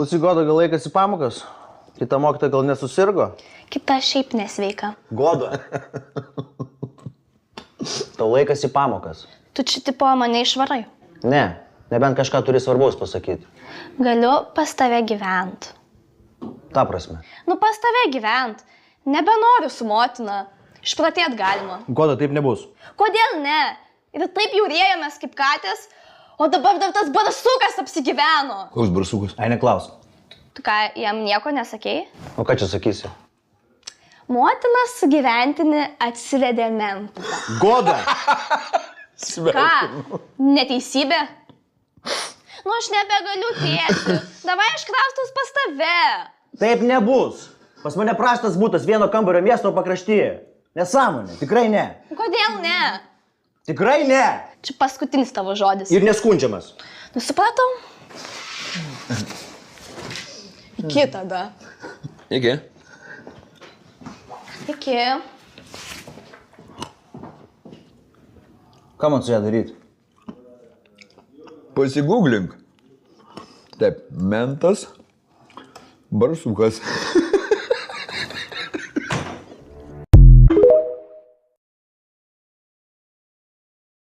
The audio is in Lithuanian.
Goda gal laikas į pamokas? Kita mokytoja gal nesusirgo? Kita šiaip nesveika. Goda. Tau laikas į pamokas. Tu čia tipo mane išvarai. Ne, nebent kažką turi svarbaus pasakyti. Galiu pas tave gyvent. Ta prasme. Nu pas tave gyvent. Nebenoriu su motina. Išpratėt galima. Goda, taip nebus. Kodėl ne? Ir taip jau rėjomės kaip katės, o dabar dar tas barsukas apsigyveno. Koks barsukas? Ai, neklaus. Tu ką, jam nieko nesakei? O ką čia sakysi? Motina su gyventinį atsivedė mentą. Goda! Ką? Neteisybė? Nu aš nebegaliu tėti. Davai aš kraustus pas tave. Taip nebus. Pas mane prastas būtas vieno kambario miesto pakraštyje. Nesąmonė, tikrai ne. Kodėl ne? Tikrai ne. Čia paskutinis tavo žodis. Ir neskundžiamas. Nu supratau? Iki tada. Iki. Iki. Ką man su ją daryti? Pasigūglink. Taip, mentas, barsukas.